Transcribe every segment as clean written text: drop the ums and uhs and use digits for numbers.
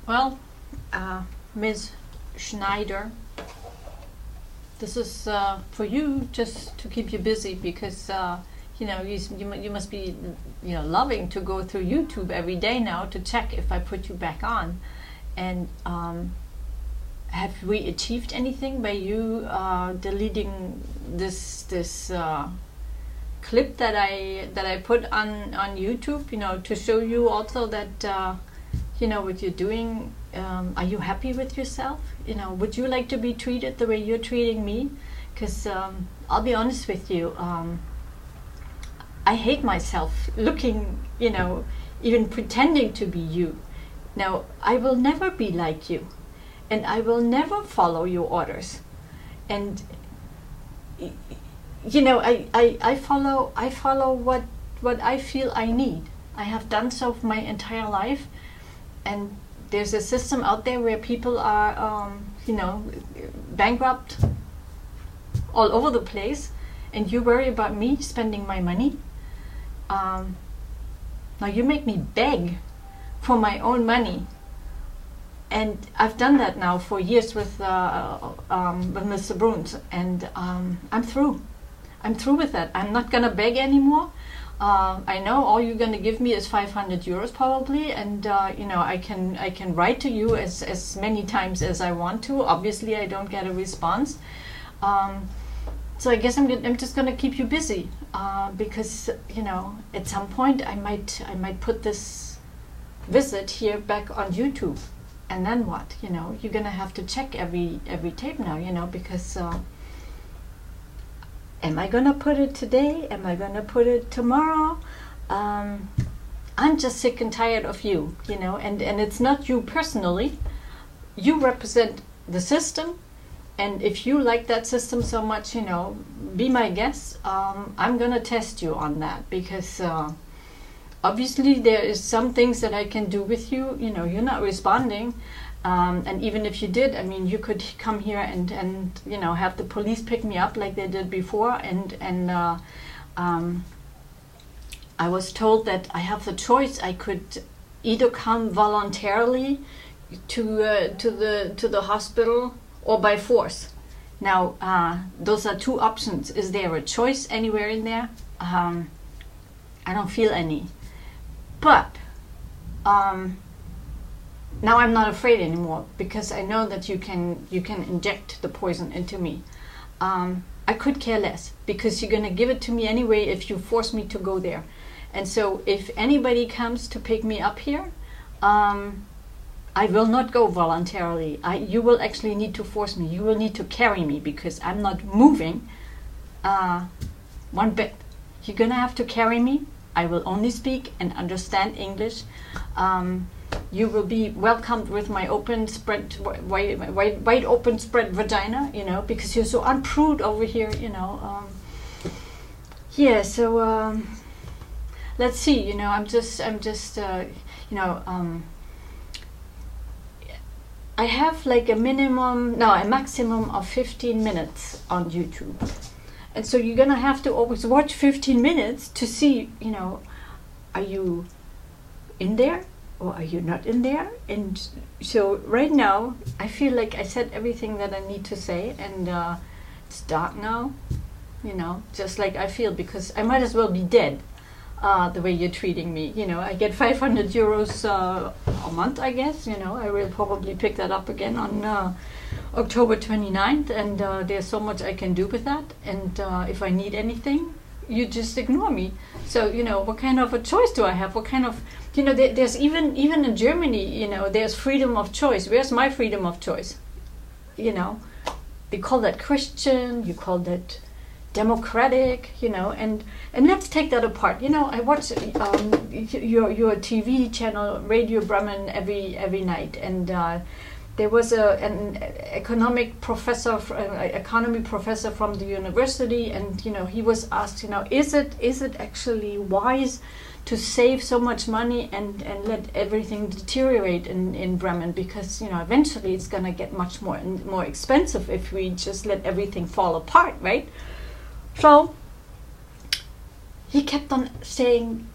Well, Ms. Schneider, this is for you, just to keep you busy, because you know, you must be, you know, loving to go through YouTube every day now to check if I put you back on. And have we achieved anything by you deleting this clip that I put on YouTube? You know, to show you also that you know what you're doing. Are you happy with yourself? You know, would you like to be treated the way you're treating me? Because I'll be honest with you, I hate myself looking, you know, even pretending to be you. Now, I will never be like you, and I will never follow your orders. And you know, I follow what I feel I need. I have done so for my entire life, and there's a system out there where people are, you know, bankrupt all over the place, and you worry about me spending my money. Now you make me beg for my own money, and I've done that now for years with Mr. Bruns, and I'm through. I'm through with that. I'm not gonna beg anymore. I know all you're gonna give me is 500 euros probably, and you know, I can write to you as many times as I want to. Obviously, I don't get a response. So I guess I'm just gonna keep you busy, because you know, at some point I might put this visit here back on YouTube, and then what? You know, you're gonna have to check every tape now. You know, because am I gonna put it today? Am I gonna put it tomorrow? I'm just sick and tired of you. You know, and it's not you personally. You represent the system. And if you like that system so much, you know, be my guest. I'm gonna test you on that, because obviously there is some things that I can do with you. You know, you're not responding, and even if you did, I mean, you could come here and you know, have the police pick me up like they did before. And I was told that I have the choice. I could either come voluntarily to the hospital, or by force. Now, those are two options. Is there a choice anywhere in there? I don't feel any. But now I'm not afraid anymore, because I know that you can inject the poison into me. I could care less, because you're gonna give it to me anyway if you force me to go there. And so if anybody comes to pick me up here, I will not go voluntarily. You will actually need to force me. You will need to carry me, because I'm not moving one bit. You're gonna have to carry me. I will only speak and understand English. You will be welcomed with my open spread, wide open spread vagina, you know, because you're so unprude over here, you know. Yeah, so let's see, you know, I'm just you know, I have like a maximum of 15 minutes on YouTube. And so you're gonna have to always watch 15 minutes to see, you know, are you in there or are you not in there? And so right now, I feel like I said everything that I need to say, and it's dark now, you know, just like I feel, because I might as well be dead. The way you're treating me, you know, I get 500 euros a month, I guess, you know. I will probably pick that up again on October 29th, and there's so much I can do with that. And if I need anything, you just ignore me. So, you know, what kind of a choice do I have? What kind of, you know, there's even in Germany, you know, there's freedom of choice. Where's my freedom of choice? You know, they call that Christian, you call that democratic, you know, and let's take that apart. You know, I watch your TV channel, Radio Bremen, every night, and there was an economy professor from the university, and you know, he was asked, you know, is it actually wise to save so much money and let everything deteriorate in Bremen, because you know, eventually it's gonna get much more expensive if we just let everything fall apart, right? So he kept on saying,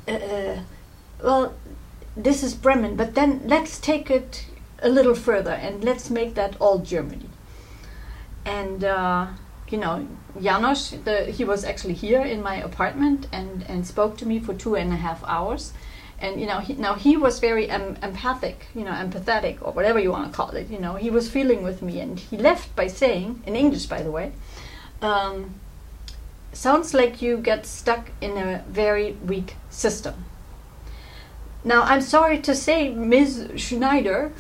well, this is Bremen, but then let's take it a little further and let's make that all Germany. And you know, Janos, he was actually here in my apartment and spoke to me for 2.5 hours. And you know, he was very empathic, you know, empathetic, or whatever you want to call it. You know, he was feeling with me, and he left by saying, in English, by the way, sounds like you get stuck in a very weak system. Now, I'm sorry to say, Ms. Schneider,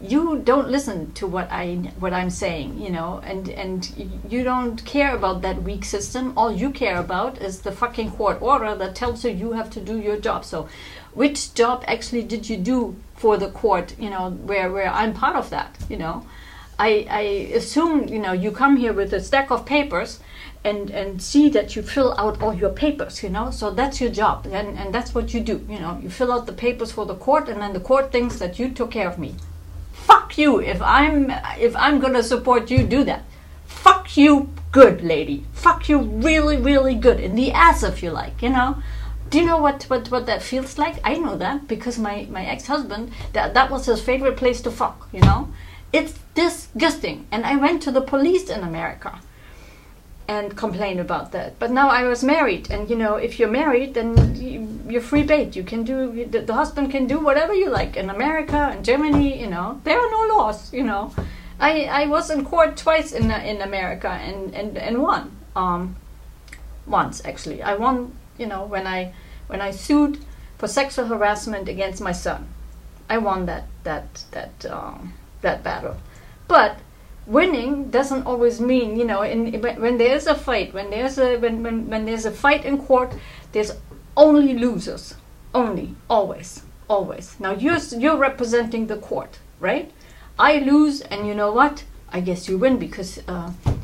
you don't listen to what I'm saying, you know, and you don't care about that weak system. All you care about is the fucking court order that tells you you have to do your job. So, which job actually did you do for the court? You know, where I'm part of that. You know, I assume, you know, you come here with a stack of papers and see that you fill out all your papers, you know, so that's your job, and that's what you do, you know, you fill out the papers for the court, and then the court thinks that you took care of me. Fuck you, if I'm gonna support you, do that. Fuck you good, lady. Fuck you really, really good, in the ass if you like, you know. Do you know what that feels like? I know that, because my ex-husband, that was his favorite place to fuck, you know. It's disgusting, and I went to the police in America and complain about that. But now I was married, and you know, if you're married, then you're free bait. You can do, the husband can do whatever you like in America and Germany, you know. There are no laws, you know. I was in court twice in America and won. Once actually. I won, you know, when I sued for sexual harassment against my son. I won that battle. But winning doesn't always mean, you know, when there's a fight, when there's a fight in court, there's only losers, only, always. Now you're representing the court, right? I lose, and you know what? I guess you win, because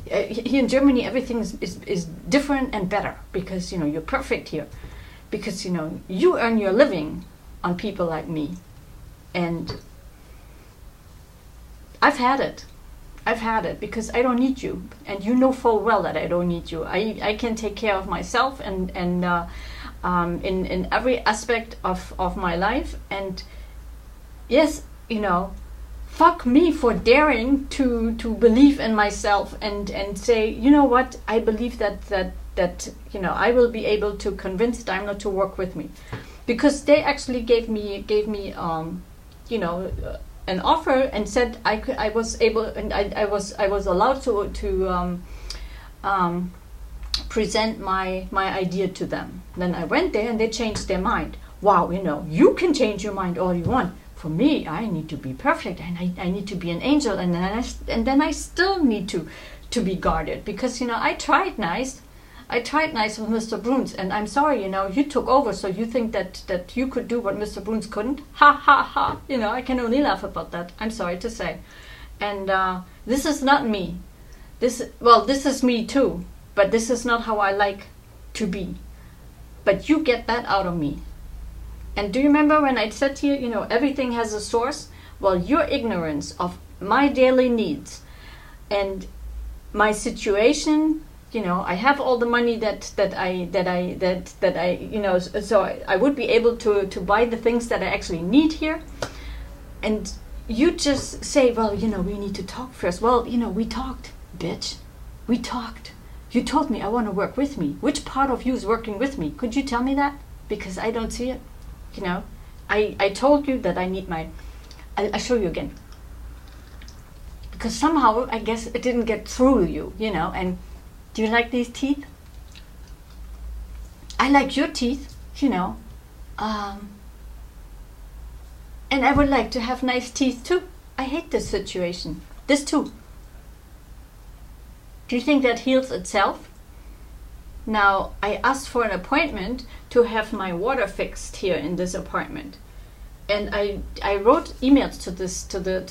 here in Germany everything is different and better, because you know you're perfect here, because you know you earn your living on people like me, and I've had it because I don't need you, and you know full well that I don't need you. I can take care of myself and in every aspect of my life. And yes, you know, fuck me for daring to believe in myself and say, you know what, I believe that you know, I will be able to convince Daimler to work with me, because they actually gave me you know, an offer, and said I was able, and I was allowed to present my idea to them. Then I went there, and they changed their mind. Wow, you know, you can change your mind all you want. For me, I need to be perfect, and I need to be an angel, and then I still need to be guarded, because you know I tried nice with Mr. Bruns, and I'm sorry, you know, you took over, so you think that you could do what Mr. Bruns couldn't? Ha ha ha! You know, I can only laugh about that. I'm sorry to say. And this is not me. This is me too, but this is not how I like to be. But you get that out of me. And do you remember when I said here, you know, everything has a source? Well, your ignorance of my daily needs and my situation. You know, I have all the money that I you know, so I would be able to buy the things that I actually need here. And you just say, well, you know, we need to talk first. Well, you know, we talked, bitch. We talked. You told me I want to work with me. Which part of you is working with me? Could you tell me that? Because I don't see it. You know, I told you that I need my. I'll show you again. Because somehow I guess it didn't get through you. You know, and. Do you like these teeth? I like your teeth, you know. And I would like to have nice teeth too. I hate this situation. This too. Do you think that heals itself? Now, I asked for an appointment to have my water fixed here in this apartment. And I wrote emails to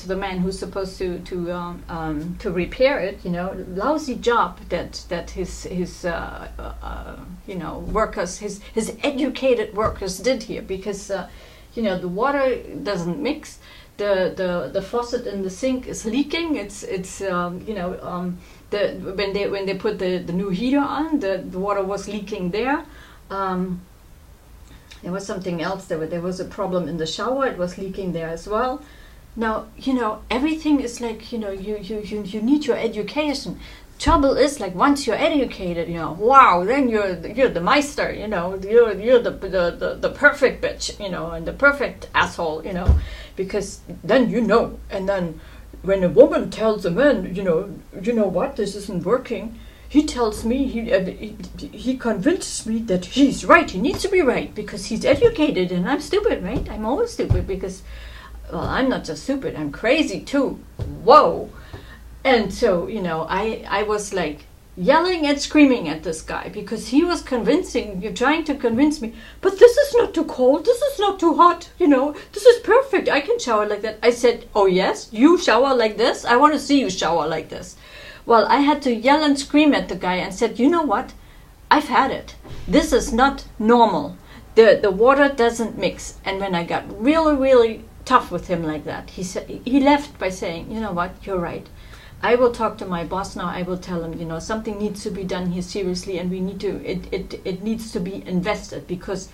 the man who's supposed to repair it. You know, lousy job that his you know, workers, his educated workers did here, because you know, the water doesn't mix. The faucet in the sink is leaking. It's you know, when they put the new heater on, the water was leaking there. There was something else. There was a problem in the shower. It was leaking there as well. Now, you know, everything is like, you know, you need your education. Trouble is, like, once you're educated, you know, wow, then you're the meister, you know, you're the perfect bitch, you know, and the perfect asshole, you know, because then you know. And then when a woman tells a man, you know what, this isn't working, he tells me, he convinces me that he's right. He needs to be right because he's educated and I'm stupid, right? I'm always stupid because, well, I'm not just stupid, I'm crazy too. Whoa. And so, you know, I was like yelling and screaming at this guy because he was trying to convince me, but this is not too cold, this is not too hot, you know, this is perfect, I can shower like that. I said, oh yes, you shower like this? I want to see you shower like this. Well, I had to yell and scream at the guy and said, you know what? I've had it. This is not normal. The water doesn't mix. And when I got really, really tough with him like that, he left by saying, you know what? You're right. I will talk to my boss now. I will tell him, you know, something needs to be done here seriously, and we need to. It needs to be invested because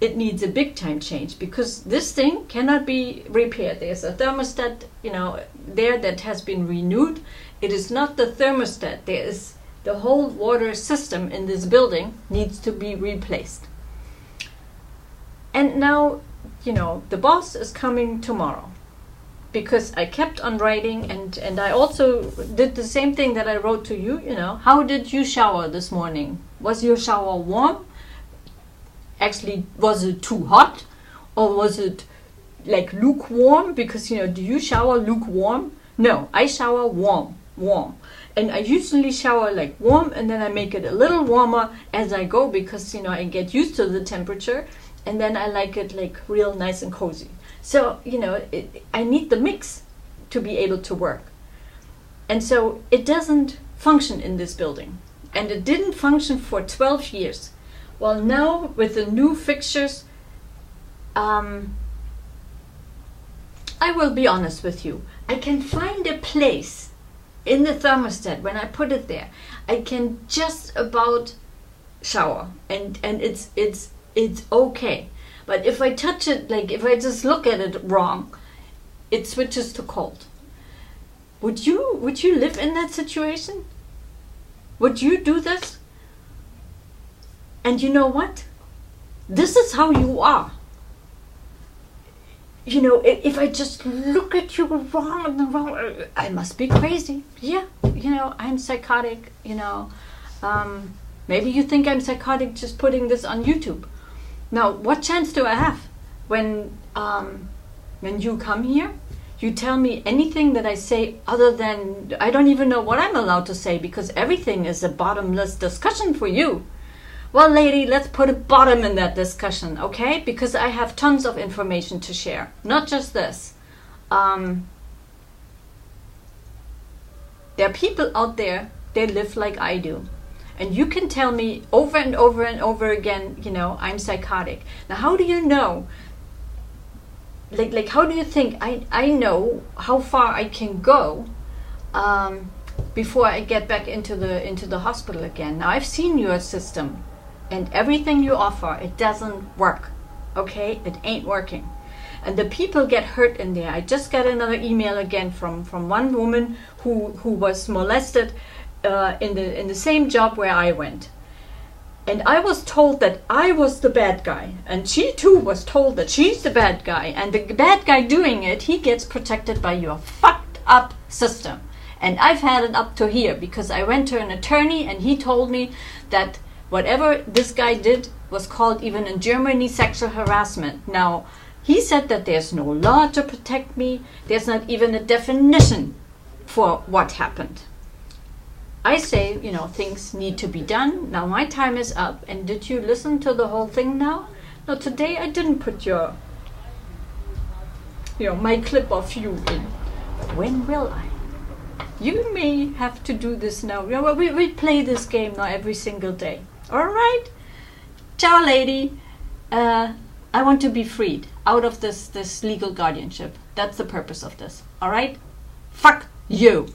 it needs a big time change because this thing cannot be repaired. There's a thermostat, you know, there that has been renewed. It is not the thermostat. There is the whole water system in this building needs to be replaced. And now, you know, the boss is coming tomorrow because I kept on writing and I also did the same thing that I wrote to you, you know. How did you shower this morning? Was your shower warm? Actually, was it too hot? Or was it like lukewarm? Because, you know, do you shower lukewarm? No, I shower warm. And I usually shower like warm, and then I make it a little warmer as I go because, you know, I get used to the temperature, and then I like it like real nice and cozy. So, you know, I need the mix to be able to work. And so it doesn't function in this building. And it didn't function for 12 years. Well, now with the new fixtures, I will be honest with you. I can find a place in the thermostat. When I put it there, I can just about shower, and it's okay. But if I touch it, like if I just look at it wrong, it switches to cold. Would you live in that situation? Would you do this? And you know what? This is how you are. You know, if I just look at you wrong, I must be crazy. Yeah, you know, I'm psychotic, you know. Maybe you think I'm psychotic just putting this on YouTube. Now, what chance do I have when you come here? You tell me anything that I say other than, I don't even know what I'm allowed to say because everything is a bottomless discussion for you. Well, lady, let's put a bottom in that discussion, okay? Because I have tons of information to share, not just this. There are people out there, they live like I do. And you can tell me over and over and over again, you know, I'm psychotic. Now, how do you know? Like how do you think I know how far I can go before I get back into the hospital again? Now, I've seen your system. And everything you offer, it doesn't work, okay? It ain't working. And the people get hurt in there. I just got another email again from one woman who was molested in the same job where I went. And I was told that I was the bad guy. And she too was told that she's the bad guy. And the bad guy doing it, he gets protected by your fucked up system. And I've had it up to here because I went to an attorney and he told me that whatever this guy did was called, even in Germany, sexual harassment. Now, he said that there's no law to protect me. There's not even a definition for what happened. I say, you know, things need to be done. Now my time is up. And did you listen to the whole thing now? No, today I didn't put my clip of you in. But when will I? You may have to do this now. We play this game now every single day. All right? Ciao, lady. I want to be freed out of this legal guardianship. That's the purpose of this. All right? Fuck you.